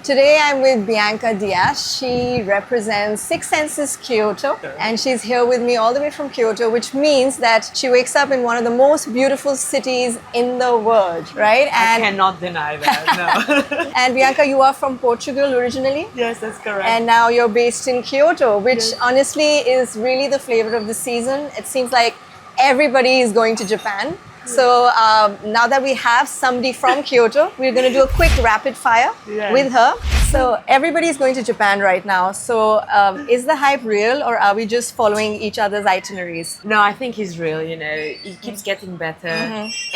Today I'm with Bianca Dias. She represents Six Senses Kyoto, and she's here with me all the way from Kyoto, which means that she wakes up in one of the most beautiful cities in the world, right? I cannot deny that, no. And Bianca, you are from Portugal originally? Yes, that's correct. And now you're based in Kyoto, which honestly is really the flavor of the season. It seems like everybody is going to Japan. So now that we have somebody from Kyoto, we're going to do a quick rapid fire with her. So everybody is going to Japan right now. So is the hype real, or are we just following each other's itineraries? No, I think he's real, it keeps getting better.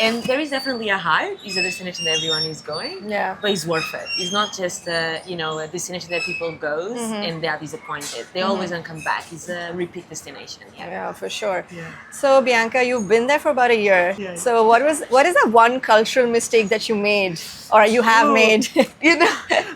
And there is definitely a hype. It's a destination that everyone is going, but it's worth it. It's not just a destination that people goes and they are disappointed. They always want to come back. It's a repeat destination. Yeah, for sure. So Bianca, you've been there for about a year. So what is that one cultural mistake that you made, or you have made?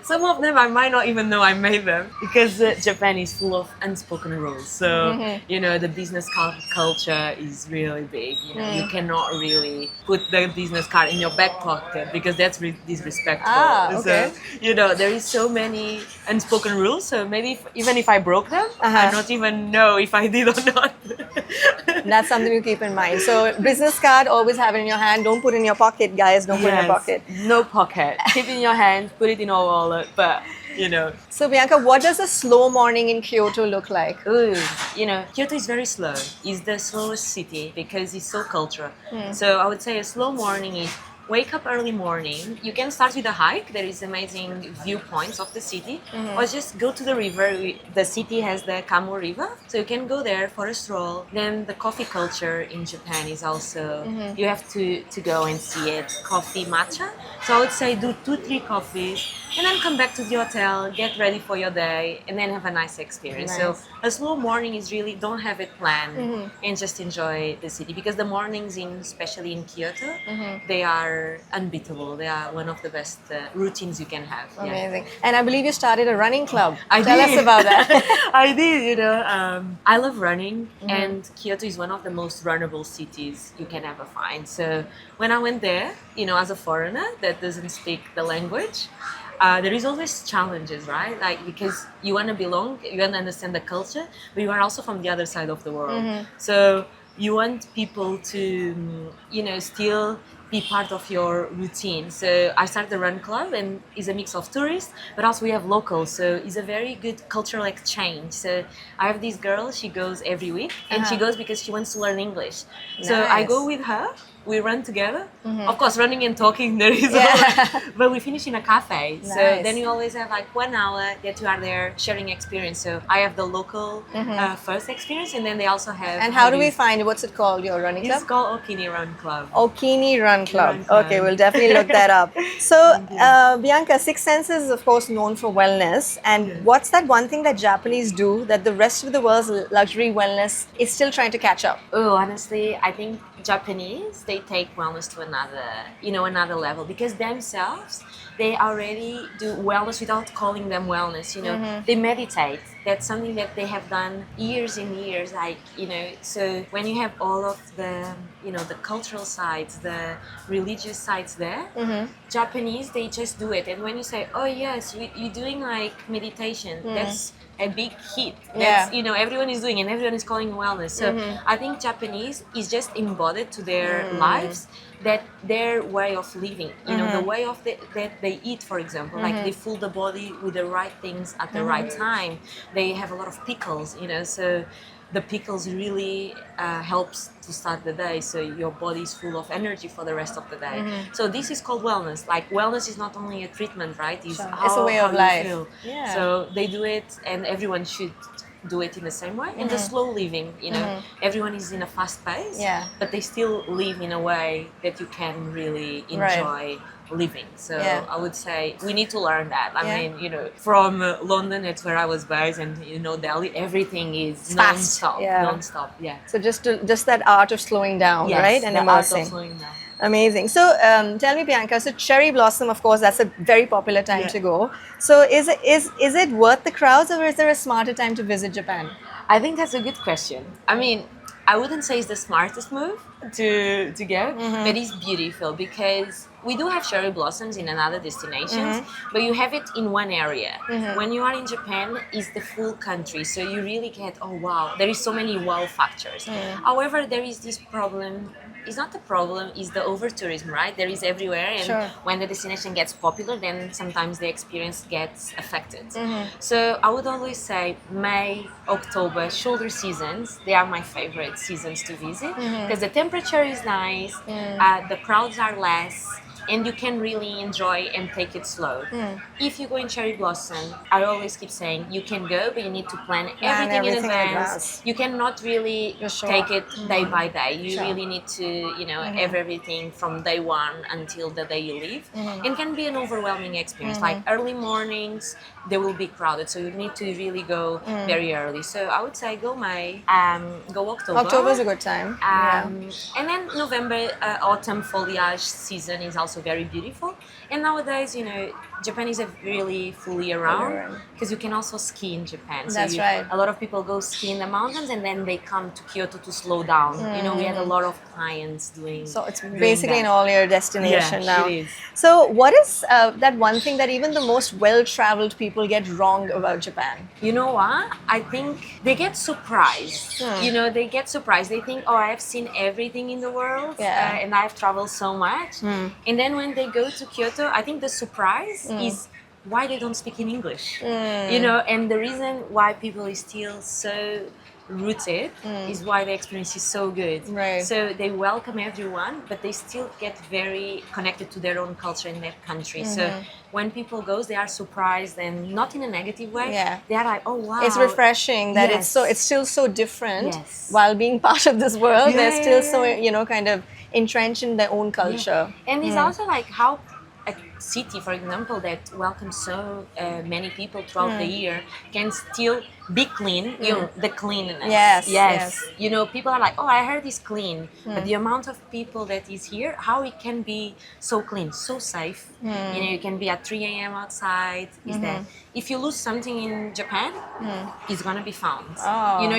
Some of them I might not even know I made them, because Japan is full of unspoken rules. So the business culture is really big. You cannot really put the business card in your back pocket, because that's disrespectful. So there is so many unspoken rules. So maybe even if I broke them, I don't even know if I did or not. That's something you keep in mind. So business card, always have it in your hand. Don't put it in your pocket, guys. Don't put it in your pocket. No pocket. Keep it in your hand. Put it in your wallet. But So Bianca, what does a slow morning in Kyoto look like? Kyoto is very slow. It's the slowest city because it's so cultural. So I would say a slow morning is wake up early morning. You can start with a hike. There is amazing viewpoints of the city, or just go to the river. The city has the Kamo River, so you can go there for a stroll. Then the coffee culture in Japan is also, you have to go and see it. Coffee matcha. So I would say do 2-3 coffees, and then come back to the hotel, get ready for your day, and then have a nice experience. So a slow morning is really, don't have it planned, and just enjoy the city, because the mornings especially in Kyoto, they are unbeatable. They are one of the best routines you can have. Amazing. And I believe you started a running club. Tell us about that. I did, I love running, and Kyoto is one of the most runnable cities you can ever find. So when I went there, as a foreigner that doesn't speak the language, there is always challenges, right? Like, because you want to belong, you want to understand the culture, but you are also from the other side of the world. So you want people to, still be part of your routine. So I started the run club, and it's a mix of tourists, but also we have locals. So it's a very good cultural exchange. So I have this girl, she goes every week, and she goes because she wants to learn English. So I go with her. We run together. Of course, running and talking, there is but we finish in a cafe. So then you always have like 1 hour that you are there sharing experience. So I have the local first experience, and then they also have... And how do we find it? What's it called, your running club? It's called Okini Run Club. Okini Run Club. Okay, we'll definitely look that up. So, Bianca, Six Senses is of course known for wellness. And what's that one thing that Japanese do that the rest of the world's luxury wellness is still trying to catch up? Oh, honestly, I think Japanese, they take wellness to another level, because themselves, they already do wellness without calling them wellness. They meditate. That's something that they have done years and years. So when you have all of the the cultural sides, the religious sides there, Japanese, they just do it. And when you say, oh yes, you're doing like meditation, that's a big hit. That's everyone is doing, and everyone is calling wellness. So I think Japanese is just embodied to their lives, that their way of living, the way of that they eat, for example, like they fill the body with the right things at the right time. They have a lot of pickles, so the pickles really helps to start the day, so your body is full of energy for the rest of the day. So this is called wellness. Like, wellness is not only a treatment, right? It's a way of life. Feel. So they do it, and everyone should do it in the same way. And the slow living, everyone is in a fast pace, but they still live in a way that you can really enjoy living. So I would say we need to learn that. I mean, from London, that's where I was based, and Delhi, everything is non-stop. So just that art of slowing down, right? And immersing. Art of slowing down. Amazing. So tell me, Bianca, so cherry blossom, of course, that's a very popular time to go. So is it worth the crowds, or is there a smarter time to visit Japan? I think that's a good question. I mean, I wouldn't say it's the smartest move to go, but it's beautiful, because we do have cherry blossoms in another destinations, but you have it in one area. When you are in Japan, it's the full country, so you really get, oh wow, there is so many wow factors. However, there is this problem. It's not the problem, it's the over tourism, right? There is everywhere, and Sure. when the destination gets popular, then sometimes the experience gets affected. So I would always say May, October, shoulder seasons, they are my favorite seasons to visit because the temperature is nice, the crowds are less, and you can really enjoy and take it slow. If you go in cherry blossom, I always keep saying you can go, but you need to plan everything in advance. You cannot really take it day by day. You really need to, have everything from day one until the day you leave. It can be an overwhelming experience. Like early mornings, they will be crowded, so you need to really go very early. So I would say go May, go October. October is a good time. And then November, autumn foliage season is also very beautiful. And nowadays, Japan is a really fully around because you can also ski in Japan. So That's right. A lot of people go ski in the mountains and then they come to Kyoto to slow down. We had a lot of clients doing. So it's basically an all-year destination now. It is. So what is that one thing that even the most well-traveled people get wrong about Japan? You know what? I think they get surprised. They get surprised. They think, oh, I have seen everything in the world and I've traveled so much. And then when they go to Kyoto, I think the surprise is why they don't speak in English. And the reason why people is still so rooted is why the experience is so good. Right. So they welcome everyone, but they still get very connected to their own culture and their country. So when people go, they are surprised and not in a negative way. They are like, oh wow. It's refreshing that it's still so different while being part of this world. They're still so kind of entrenched in their own culture. And it's also like how a city, for example, that welcomes so many people throughout the year can still be clean. The cleanliness. Yes. People are like, oh, I heard it's clean, but the amount of people that is here, how it can be so clean, so safe. You can be at 3 a.m. outside. Is that if you lose something in Japan, it's gonna be found.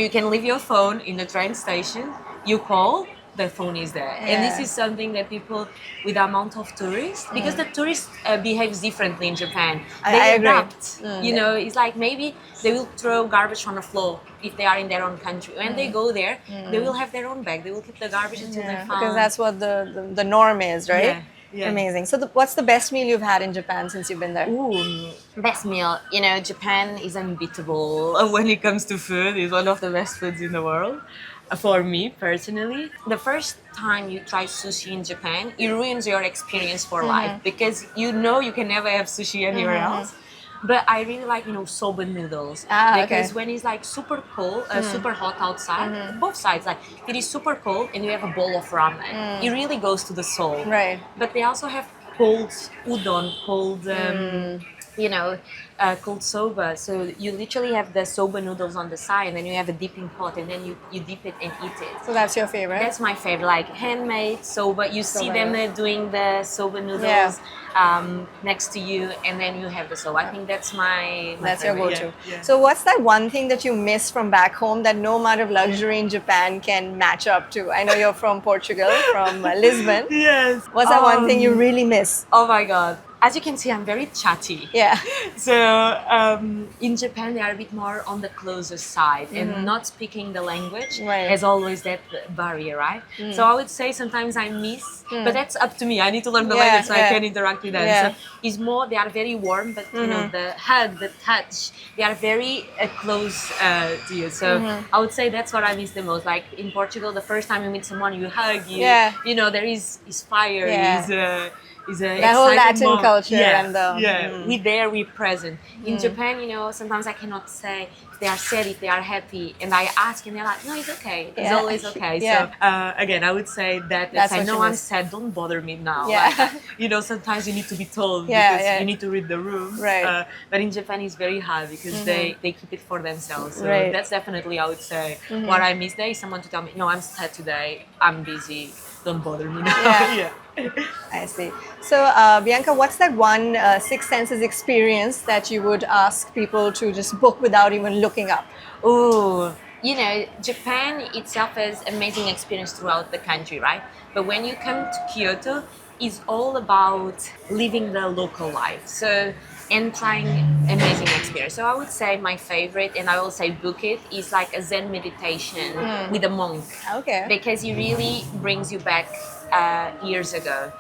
You can leave your phone in the train station. You call. The phone is there. And this is something that people with the amount of tourists, because the tourists behaves differently in Japan. They adapt. It's like maybe they will throw garbage on the floor if they are in their own country. When they go there, they will have their own bag. They will keep the garbage until they found. Because that's what the norm is, right? Yeah. Amazing. So what's the best meal you've had in Japan since you've been there? Ooh, best meal. Japan is unbeatable when it comes to food. It's one of the best foods in the world. For me personally, the first time you try sushi in Japan, it ruins your experience for life because you can never have sushi anywhere else. But I really like soba noodles because when it's like super cold, super hot outside, both sides, like it is super cold and you have a bowl of ramen, it really goes to the soul. Right. But they also have cold udon, cold cold soba. So you literally have the soba noodles on the side, and then you have a dipping pot, and then you dip it and eat it. So that's your favorite? That's my favorite, like handmade soba. You see them doing the soba noodles next to you, and then you have the soba. I think that's my that's favorite. your go-to. Yeah. So what's that one thing that you miss from back home that no amount of luxury in Japan can match up to? I know you're from Portugal, from Lisbon. Yes. What's that one thing you really miss? Oh my God. As you can see, I'm very chatty. Yeah. So in Japan, they are a bit more on the closer side and not speaking the language has always that barrier, right? So I would say sometimes I miss, but that's up to me. I need to learn the language so I can interact with them. So it's more, they are very warm, but the hug, the touch, they are very close to you. So I would say that's what I miss the most. Like in Portugal, the first time you meet someone, you hug, there is fire, is a that whole Latin moment. culture we're present. In Japan, sometimes I cannot say if they are sad, if they are happy, and I ask and they're like, no, it's okay. It's always okay. So again, I would say that I know I'm sad, don't bother me now. Like, sometimes you need to be told because you need to read the room. Right. But in Japan, it's very hard because they keep it for themselves. So that's definitely, I would say, what I miss there is someone to tell me, no, I'm sad today, I'm busy, don't bother me now. I see. So, Bianca, what's that one Six Senses experience that you would ask people to just book without even looking up? Oh, Japan itself has amazing experience throughout the country, right? But when you come to Kyoto, is all about living the local life. So, and trying amazing experience. So I would say my favorite, and I will say book it, is like a Zen meditation with a monk. Okay. Because it really brings you back years ago.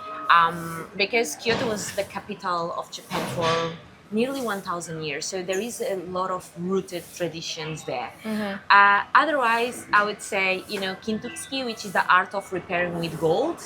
Because Kyoto was the capital of Japan for nearly 1,000 years, so there is a lot of rooted traditions there. Otherwise, I would say, Kintsugi, which is the art of repairing with gold.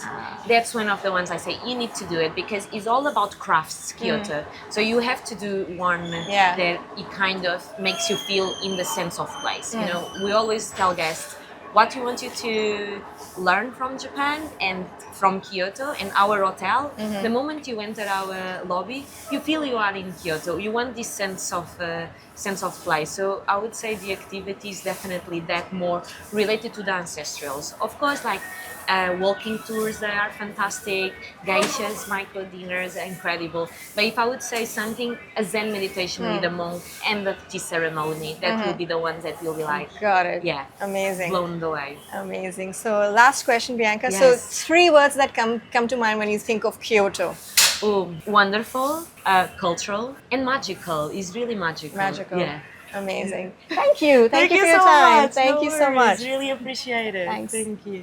That's one of the ones I say you need to do it because it's all about crafts, Kyoto. So you have to do one Yeah. that it kind of makes you feel in the sense of place. We always tell guests what we want you to learn from Japan and from Kyoto and our hotel. The moment you enter our lobby, you feel you are in Kyoto. You want this sense of place. So I would say the activity is definitely that more related to the ancestrals. Of course, like walking tours, they are fantastic. Geishas, micro dinners are incredible. But if I would say something, a Zen meditation with a monk and the tea ceremony, that will be the ones that will be like, Got it. yeah, Amazing. blown away. Amazing. So last question, Bianca. So Yes. 3 words that come to mind when you think of Kyoto. Oh, wonderful, cultural, and magical. It's really magical. Magical. Yeah. Amazing. Thank you. Thank you for your so time. much. Thank No you so worries. much. Really appreciate it. Thanks. Thank you.